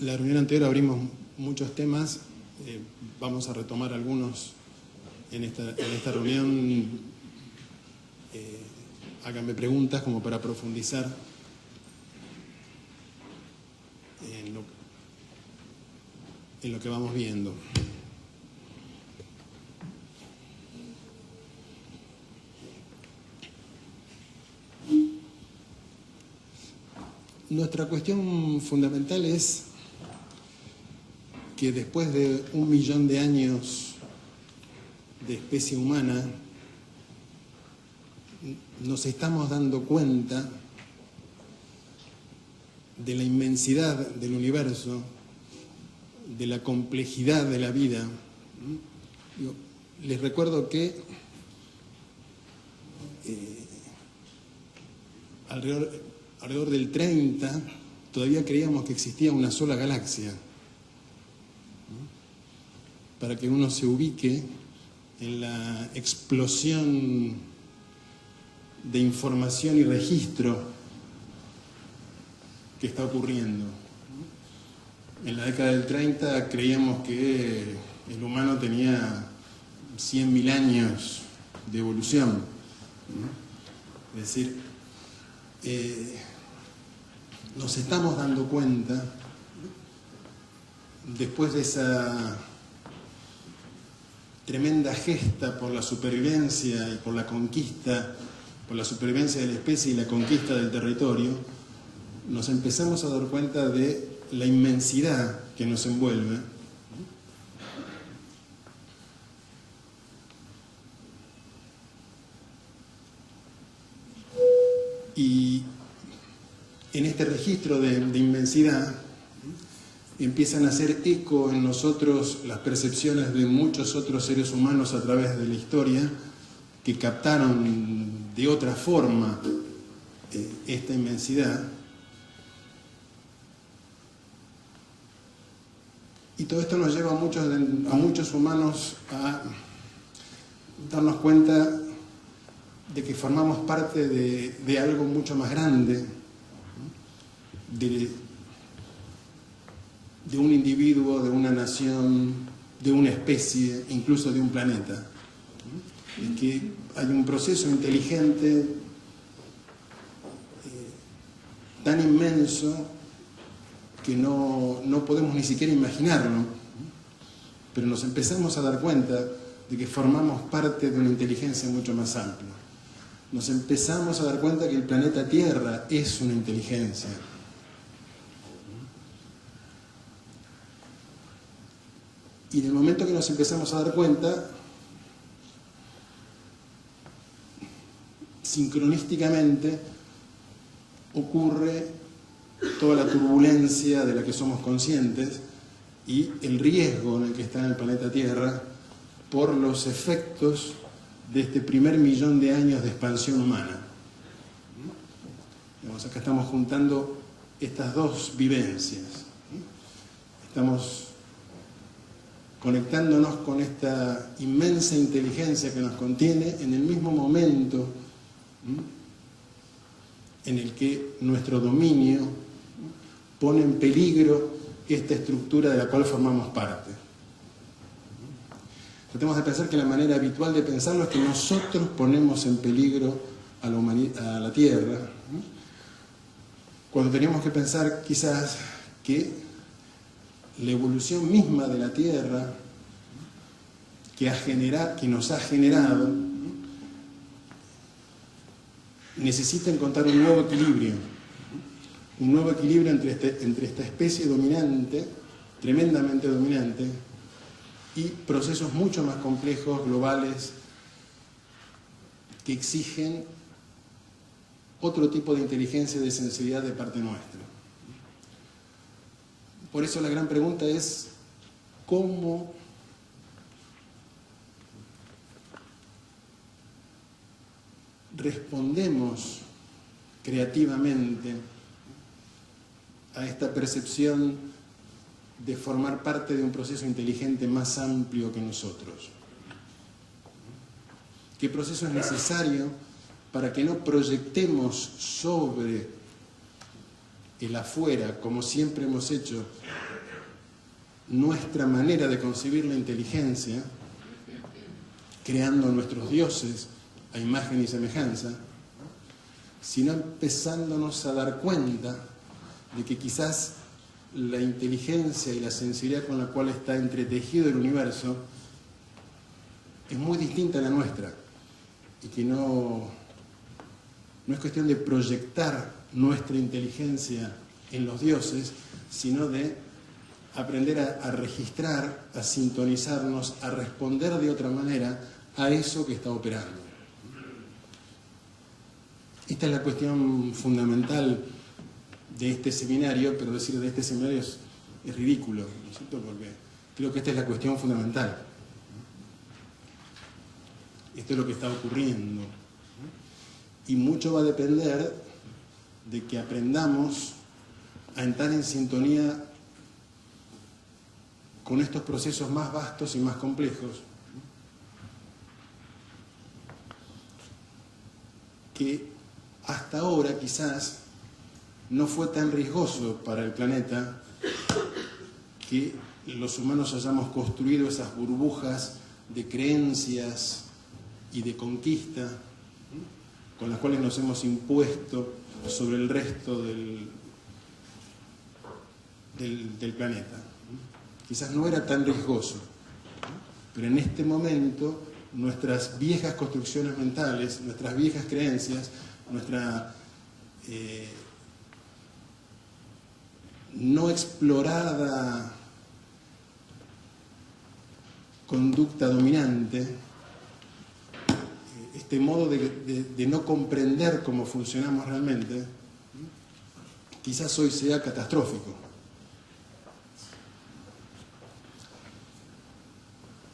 la reunión anterior abrimos muchos temas, vamos a retomar algunos en esta reunión. Háganme preguntas como para profundizar en lo que vamos viendo. Nuestra cuestión fundamental es que después de 1 millón de años de especie humana, nos estamos dando cuenta de la inmensidad del universo, de la complejidad de la vida. Les recuerdo que alrededor del 30 todavía creíamos que existía una sola galaxia. Para que uno se ubique en la explosión de información y registro que está ocurriendo. En la década del 30 creíamos que el humano tenía 100.000 años de evolución. Es decir, nos estamos dando cuenta, después de esa tremenda gesta por la supervivencia y por la conquista, por la supervivencia de la especie y la conquista del territorio, nos empezamos a dar cuenta de la inmensidad que nos envuelve. Y en este registro de inmensidad empiezan a hacer eco en nosotros las percepciones de muchos otros seres humanos a través de la historia que captaron de otra forma esta inmensidad. Y todo esto nos lleva a muchos humanos a darnos cuenta de que formamos parte de algo mucho más grande, de un individuo, de una nación, de una especie, incluso de un planeta. Es que hay un proceso inteligente tan inmenso que no podemos ni siquiera imaginarlo, pero nos empezamos a dar cuenta de que formamos parte de una inteligencia mucho más amplia. Nos empezamos a dar cuenta que el planeta Tierra es una inteligencia. Y en el momento que nos empezamos a dar cuenta, sincronísticamente ocurre toda la turbulencia de la que somos conscientes y el riesgo en el que está el planeta Tierra por los efectos de este 1 millón de años de expansión humana. Acá estamos juntando estas dos vivencias. Estamos conectándonos con esta inmensa inteligencia que nos contiene en el mismo momento en el que nuestro dominio pone en peligro esta estructura de la cual formamos parte. Tratemos de pensar que la manera habitual de pensarlo es que nosotros ponemos en peligro a la Tierra, cuando tenemos que pensar quizás que la evolución misma de la Tierra que nos ha generado necesita encontrar un nuevo equilibrio entre esta especie dominante, tremendamente dominante, y procesos mucho más complejos, globales, que exigen otro tipo de inteligencia y de sensibilidad de parte nuestra. Por eso la gran pregunta es, ¿cómo respondemos creativamente a esta percepción de formar parte de un proceso inteligente más amplio que nosotros? ¿Qué proceso es necesario para que no proyectemos sobre el afuera, como siempre hemos hecho, nuestra manera de concebir la inteligencia, creando nuestros dioses a imagen y semejanza, sino empezándonos a dar cuenta de que quizás la inteligencia y la sensibilidad con la cual está entretejido el universo es muy distinta a la nuestra, y que no es cuestión de proyectar nuestra inteligencia en los dioses, sino de aprender a registrar, a sintonizarnos, a responder de otra manera a eso que está operando. Esta es la cuestión fundamental de este seminario, pero decir de este seminario es ridículo, ¿no es cierto? Porque creo que esta es la cuestión fundamental. Esto es lo que está ocurriendo. Y mucho va a depender de que aprendamos a entrar en sintonía con estos procesos más vastos y más complejos, que hasta ahora quizás no fue tan riesgoso para el planeta que los humanos hayamos construido esas burbujas de creencias y de conquista con las cuales nos hemos impuesto sobre el resto del planeta. Quizás no era tan riesgoso, pero en este momento nuestras viejas construcciones mentales, nuestras viejas creencias, nuestra no explorada conducta dominante, este modo de no comprender cómo funcionamos realmente, quizás hoy sea catastrófico.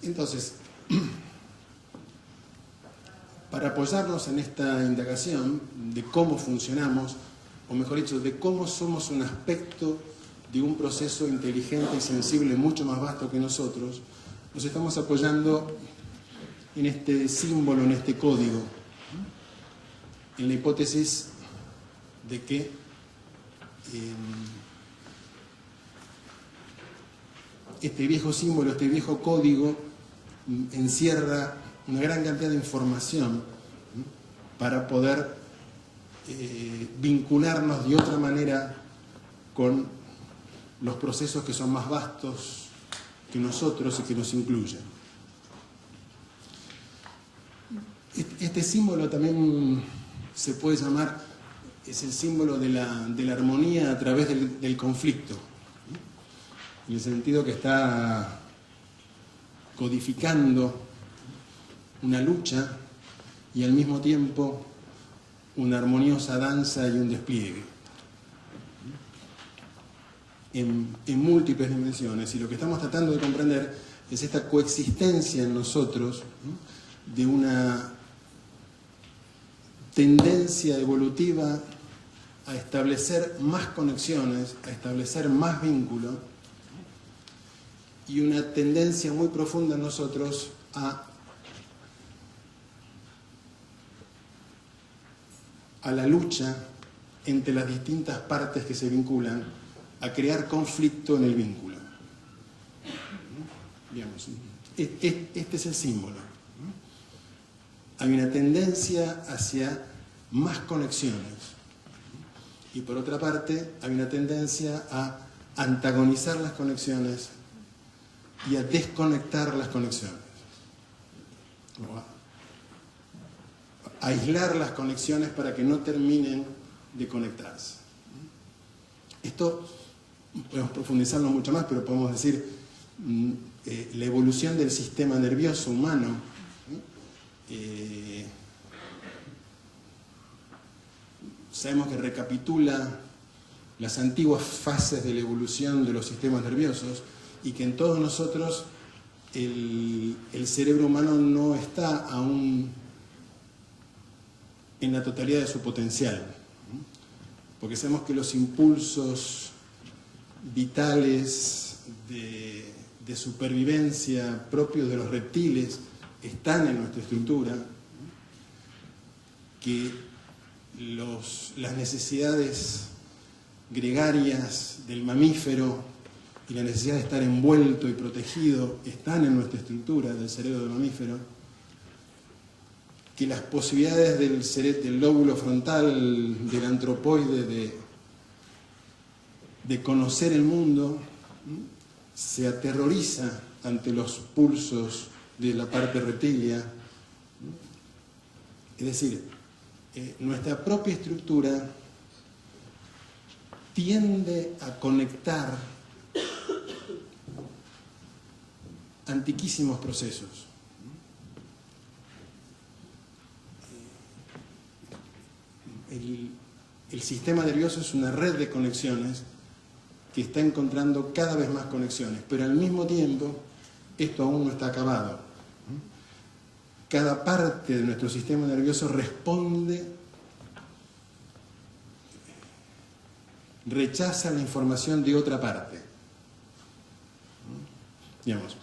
Entonces, para apoyarnos en esta indagación de cómo funcionamos, o mejor dicho, de cómo somos un aspecto de un proceso inteligente y sensible mucho más vasto que nosotros, nos estamos apoyando en este símbolo, en este código, en la hipótesis de que este viejo símbolo, este viejo código encierra una gran cantidad de información para poder vincularnos de otra manera con los procesos que son más vastos que nosotros y que nos incluyen. Este símbolo también se puede llamar, es el símbolo de la armonía a través del conflicto, en el sentido que está codificando una lucha y al mismo tiempo una armoniosa danza y un despliegue en múltiples dimensiones. Y lo que estamos tratando de comprender es esta coexistencia en nosotros, ¿no?, de una tendencia evolutiva a establecer más conexiones, a establecer más vínculos, y una tendencia muy profunda en nosotros a la lucha entre las distintas partes que se vinculan, a crear conflicto en el vínculo. Digamos, este es el símbolo. Hay una tendencia hacia más conexiones, y por otra parte hay una tendencia a antagonizar las conexiones y a desconectar las conexiones, a aislar las conexiones para que no terminen de conectarse. Esto podemos profundizarlo mucho más, pero podemos decir la evolución del sistema nervioso humano, sabemos que recapitula las antiguas fases de la evolución de los sistemas nerviosos, y que en todos nosotros el cerebro humano no está aún en la totalidad de su potencial, porque sabemos que los impulsos vitales de supervivencia propios de los reptiles están en nuestra estructura, que las necesidades gregarias del mamífero y la necesidad de estar envuelto y protegido están en nuestra estructura del cerebro del mamífero, que las posibilidades del lóbulo frontal, del antropoide, de conocer el mundo, se aterroriza ante los pulsos de la parte reptilia. Es decir, nuestra propia estructura tiende a conectar antiquísimos procesos. El sistema nervioso es una red de conexiones que está encontrando cada vez más conexiones, pero al mismo tiempo esto aún no está acabado. Cada parte de nuestro sistema nervioso rechaza la información de otra parte. Digamos,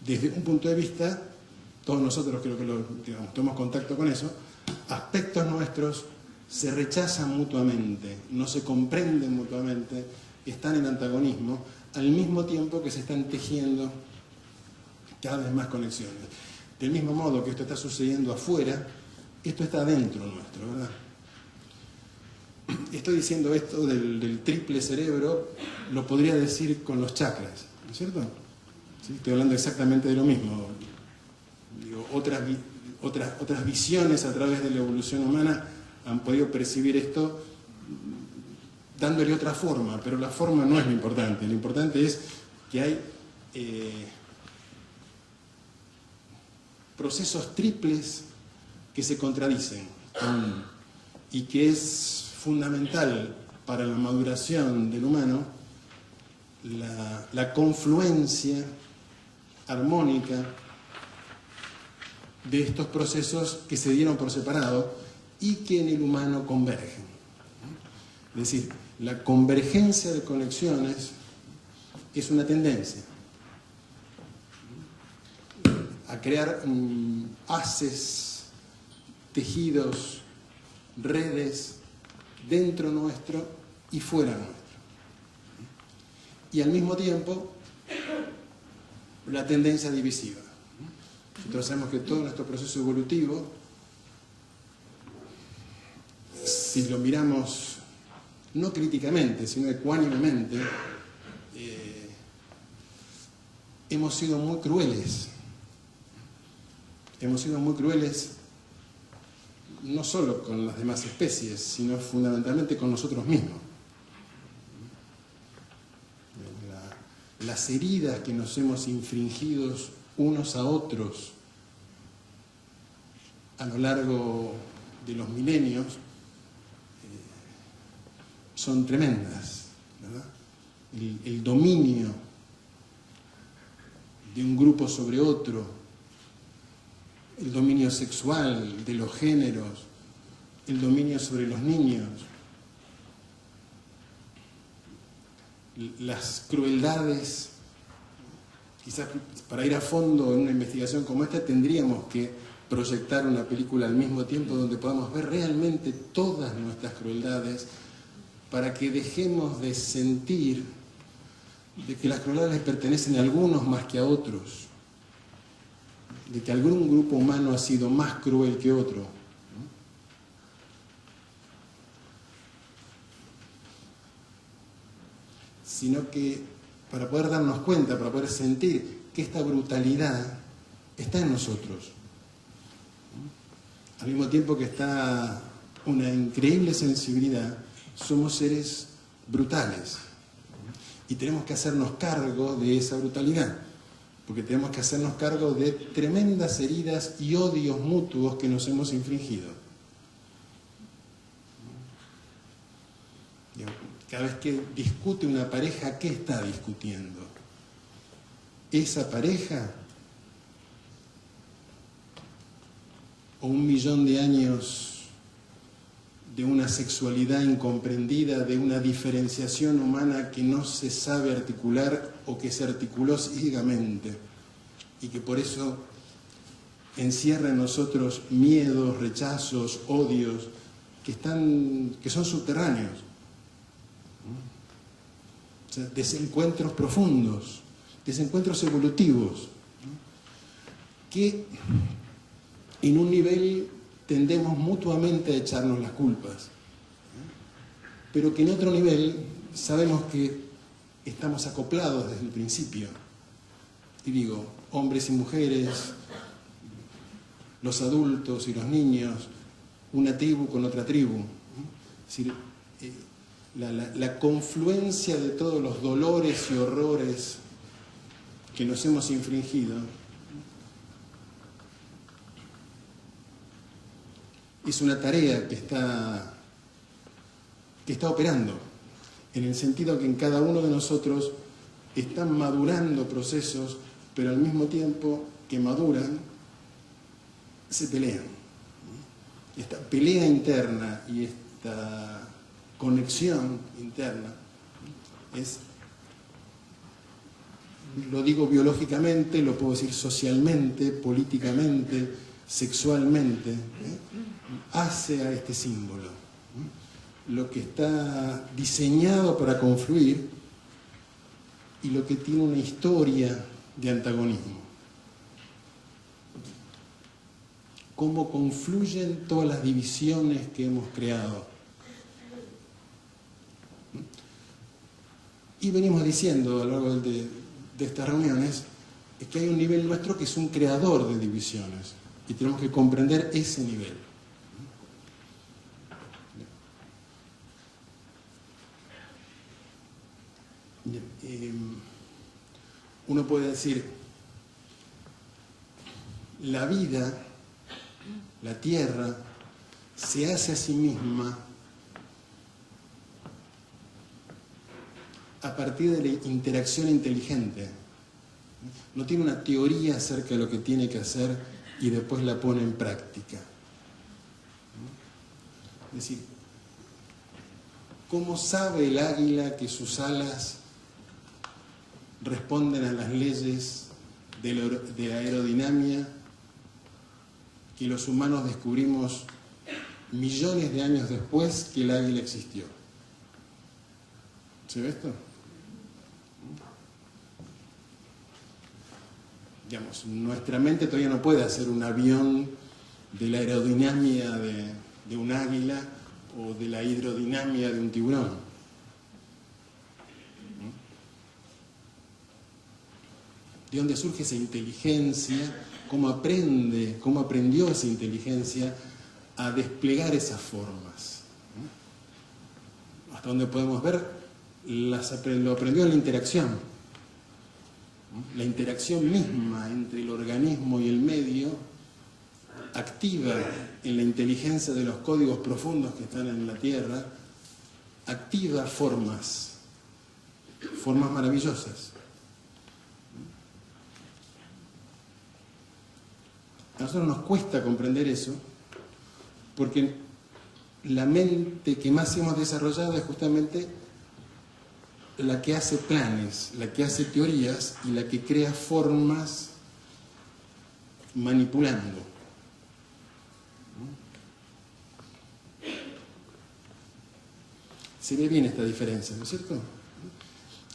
desde un punto de vista, todos nosotros creo que tomamos contacto con eso, aspectos nuestros se rechazan mutuamente, no se comprenden mutuamente, están en antagonismo, al mismo tiempo que se están tejiendo cada vez más conexiones. Del mismo modo que esto está sucediendo afuera, esto está dentro nuestro, ¿verdad? Estoy diciendo esto del triple cerebro, lo podría decir con los chakras, ¿no es cierto? ¿Sí? Estoy hablando exactamente de lo mismo. Digo, otras visiones a través de la evolución humana han podido percibir esto dándole otra forma, pero la forma no es lo importante es que hay procesos triples que se contradicen y que es fundamental para la maduración del humano la confluencia armónica de estos procesos que se dieron por separado y que en el humano convergen. Es decir, la convergencia de conexiones es una tendencia a crear haces, tejidos, redes dentro nuestro y fuera nuestro. Y al mismo tiempo, la tendencia divisiva. Nosotros sabemos que todo nuestro proceso evolutivo, si lo miramos no críticamente, sino ecuánimemente, hemos sido muy crueles. Hemos sido muy crueles no solo con las demás especies, sino fundamentalmente con nosotros mismos. Las heridas que nos hemos infringido unos a otros a lo largo de los milenios son tremendas, ¿verdad? El dominio de un grupo sobre otro, el dominio sexual de los géneros, el dominio sobre los niños, las crueldades. Quizás para ir a fondo en una investigación como esta tendríamos que proyectar una película al mismo tiempo donde podamos ver realmente todas nuestras crueldades, para que dejemos de sentir de que las crueldades les pertenecen a algunos más que a otros, de que algún grupo humano ha sido más cruel que otro, ¿no? Sino que para poder darnos cuenta, para poder sentir que esta brutalidad está en nosotros, ¿no? Al mismo tiempo que está una increíble sensibilidad, somos seres brutales y tenemos que hacernos cargo de esa brutalidad, porque tenemos que hacernos cargo de tremendas heridas y odios mutuos que nos hemos infringido. Cada vez que discute una pareja, ¿qué está discutiendo? ¿Esa pareja? ¿O 1.000.000 de años de una sexualidad incomprendida, de una diferenciación humana que no se sabe articular o que se articuló ciegamente y que por eso encierra en nosotros miedos, rechazos, odios que son subterráneos? O sea, desencuentros profundos, desencuentros evolutivos, ¿no? Que en un nivel tendemos mutuamente a echarnos las culpas, ¿no? Pero que en otro nivel sabemos que estamos acoplados desde el principio. Y digo, hombres y mujeres, los adultos y los niños, una tribu con otra tribu. Es decir, la confluencia de todos los dolores y horrores que nos hemos infligido es una tarea que está operando, en el sentido que en cada uno de nosotros están madurando procesos, pero al mismo tiempo que maduran, se pelean. Esta pelea interna y esta conexión interna es, lo digo biológicamente, lo puedo decir socialmente, políticamente, sexualmente, hace a este símbolo. Lo que está diseñado para confluir y lo que tiene una historia de antagonismo. Cómo confluyen todas las divisiones que hemos creado. Y venimos diciendo a lo largo de estas reuniones es que hay un nivel nuestro que es un creador de divisiones y tenemos que comprender ese nivel. Uno puede decir, la vida, la tierra, se hace a sí misma a partir de la interacción inteligente. No tiene una teoría acerca de lo que tiene que hacer y después la pone en práctica. Es decir, ¿cómo sabe el águila que sus alas responden a las leyes de aerodinámica que los humanos descubrimos millones de años después que el águila existió? ¿Se ve esto? Digamos, nuestra mente todavía no puede hacer un avión de la aerodinámica de un águila o de la hidrodinámica de un tiburón. ¿De dónde surge esa inteligencia? ¿Cómo aprendió esa inteligencia a desplegar esas formas? Hasta donde podemos ver, lo aprendió en la interacción. La interacción misma entre el organismo y el medio activa en la inteligencia de los códigos profundos que están en la Tierra, activa formas maravillosas. A nosotros nos cuesta comprender eso porque la mente que más hemos desarrollado es justamente la que hace planes, la que hace teorías y la que crea formas manipulando. Se ve bien esta diferencia, ¿no es cierto?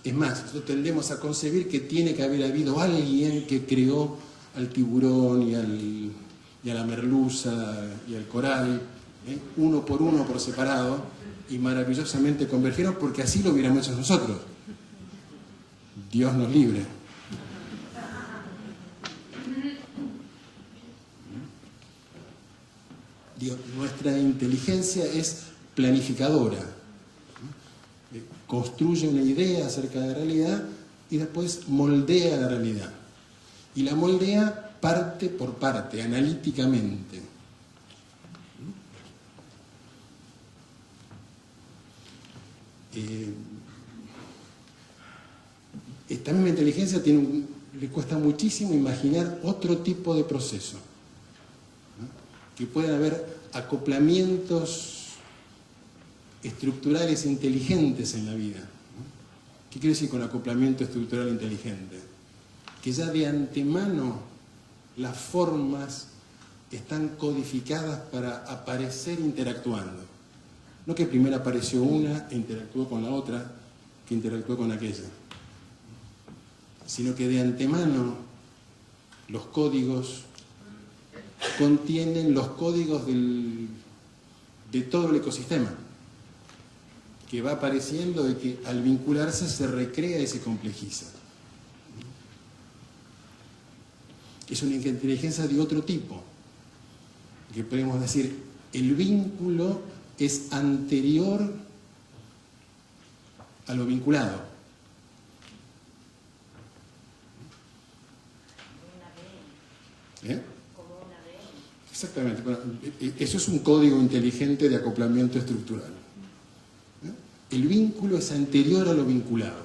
Es más, nosotros tendemos a concebir que tiene que haber habido alguien que creó al tiburón y a la merluza y al coral, uno por separado, y maravillosamente convergieron porque así lo hubiéramos hecho nosotros. Dios nos libre. Dios, nuestra inteligencia es planificadora. Construye una idea acerca de la realidad y después moldea la realidad. Y la moldea parte por parte, analíticamente. Esta misma inteligencia le cuesta muchísimo imaginar otro tipo de proceso, ¿no? Que puedan haber acoplamientos estructurales inteligentes en la vida, ¿no? ¿Qué quiere decir con acoplamiento estructural inteligente? Que ya de antemano las formas están codificadas para aparecer interactuando. No que primero apareció una e interactuó con la otra, que interactuó con aquella, sino que de antemano los códigos contienen los códigos de todo el ecosistema, que va apareciendo y que al vincularse se recrea y se complejiza. Es una inteligencia de otro tipo, que podemos decir, el vínculo es anterior a lo vinculado. ¿Eh? Exactamente. Bueno, eso es un código inteligente de acoplamiento estructural. ¿Eh? El vínculo es anterior a lo vinculado.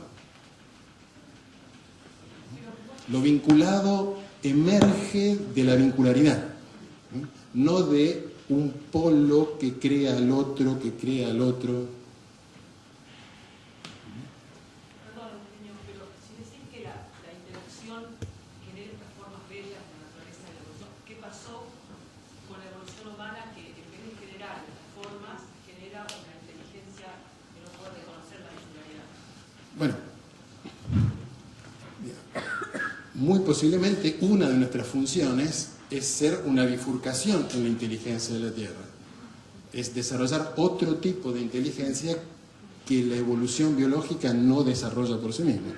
Lo vinculado emerge de la vincularidad, ¿eh? No de un polo que crea al otro, que crea al otro. Perdón, pero si decís que la interacción genera estas formas bellas de la naturaleza de la evolución, ¿qué pasó con la evolución humana que en vez de generar estas formas, genera una inteligencia que no puede reconocer la vincularidad? Bueno, muy posiblemente una de nuestras funciones es ser una bifurcación en la inteligencia de la Tierra. Es desarrollar otro tipo de inteligencia que la evolución biológica no desarrolla por sí misma.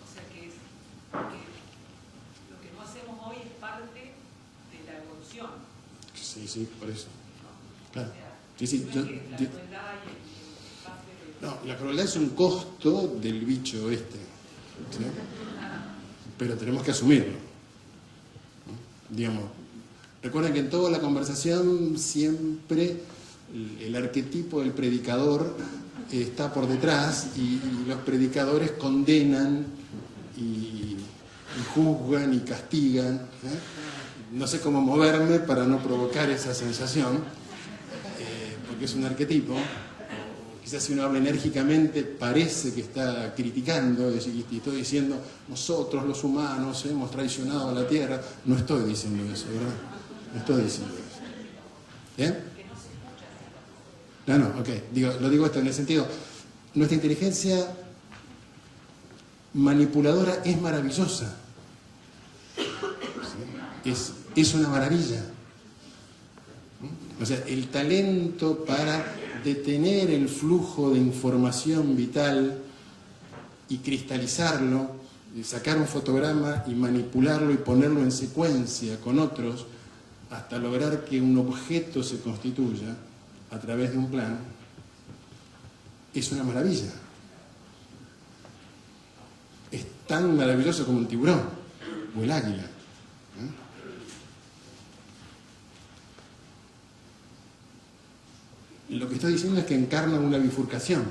O sea que lo que no hacemos hoy es parte de la evolución. Sí, por eso. Claro. O sea, Sí, no es que la crueldad y el espacio de... No, la crueldad es un costo del bicho este, ¿sí? Pero tenemos que asumirlo, ¿no? Digamos, recuerden que en toda la conversación siempre el arquetipo del predicador está por detrás y los predicadores condenan y juzgan y castigan, ¿eh? No sé cómo moverme para no provocar esa sensación, porque es un arquetipo. Quizás si uno habla enérgicamente parece que está criticando y estoy diciendo nosotros los humanos hemos traicionado a la Tierra. No estoy diciendo eso, ¿verdad? No estoy diciendo eso. ¿Bien? No, ok. Lo digo esto en el sentido, nuestra inteligencia manipuladora es maravillosa. Es una maravilla. O sea, el talento para detener el flujo de información vital y cristalizarlo, sacar un fotograma y manipularlo y ponerlo en secuencia con otros hasta lograr que un objeto se constituya a través de un plan, es una maravilla. Es tan maravilloso como un tiburón o el águila. Lo que estoy diciendo es que encarna una bifurcación.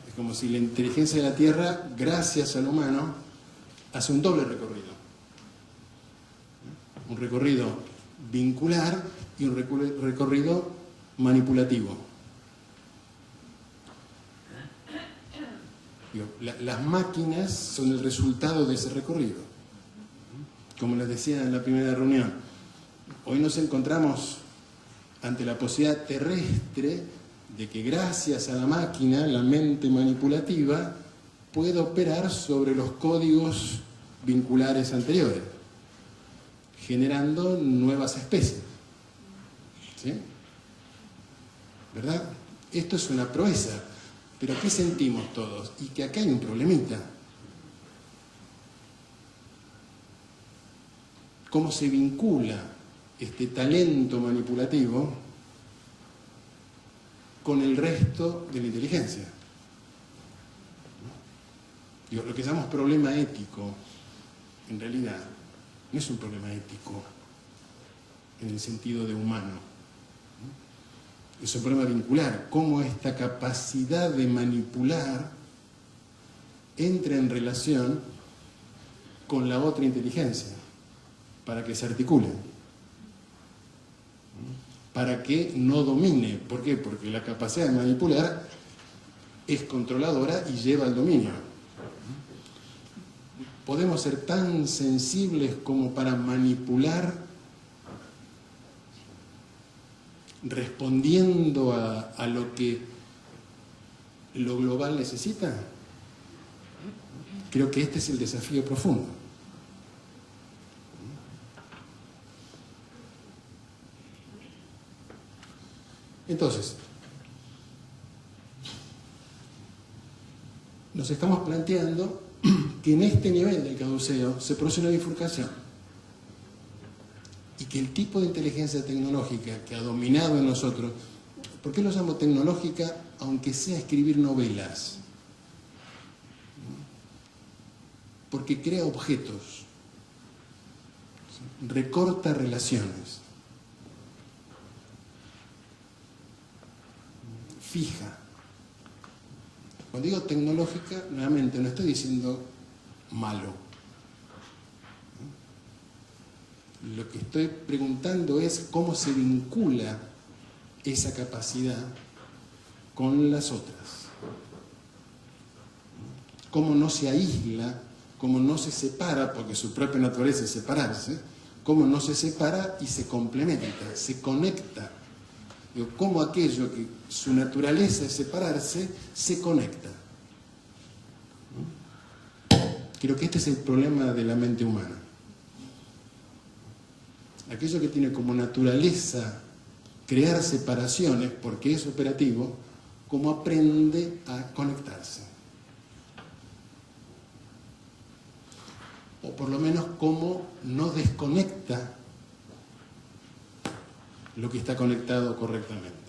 Es como si la inteligencia de la Tierra, gracias al humano, hace un doble recorrido. Un recorrido vincular y un recorrido manipulativo. Las máquinas son el resultado de ese recorrido. Como les decía en la primera reunión, hoy nos encontramos ante la posibilidad terrestre de que gracias a la máquina, la mente manipulativa puede operar sobre los códigos vinculares anteriores, generando nuevas especies. ¿Sí? ¿Verdad? Esto es una proeza, pero ¿qué sentimos todos? Y que acá hay un problemita. ¿Cómo se vincula este talento manipulativo con el resto de la inteligencia? Lo que llamamos problema ético, en realidad, no es un problema ético en el sentido de humano. Es un problema vincular. Cómo esta capacidad de manipular entra en relación con la otra inteligencia para que se articule, para que no domine. ¿Por qué? Porque la capacidad de manipular es controladora y lleva al dominio. Podemos ser tan sensibles como para manipular respondiendo a lo que lo global necesita? Creo que este es el desafío profundo. Entonces, nos estamos planteando que en este nivel del caduceo se produce una bifurcación y que el tipo de inteligencia tecnológica que ha dominado en nosotros, ¿por qué lo llamo tecnológica? Aunque sea escribir novelas, porque crea objetos, recorta relaciones, fija. Cuando digo tecnológica, nuevamente no estoy diciendo malo. Lo que estoy preguntando es cómo se vincula esa capacidad con las otras. Cómo no se aísla, cómo no se separa, porque su propia naturaleza es separarse, cómo no se separa y se complementa, se conecta. Digo, cómo aquello que su naturaleza es separarse, se conecta. Creo que este es el problema de la mente humana. Aquello que tiene como naturaleza crear separaciones, porque es operativo, cómo aprende a conectarse. O por lo menos cómo no desconecta lo que está conectado correctamente.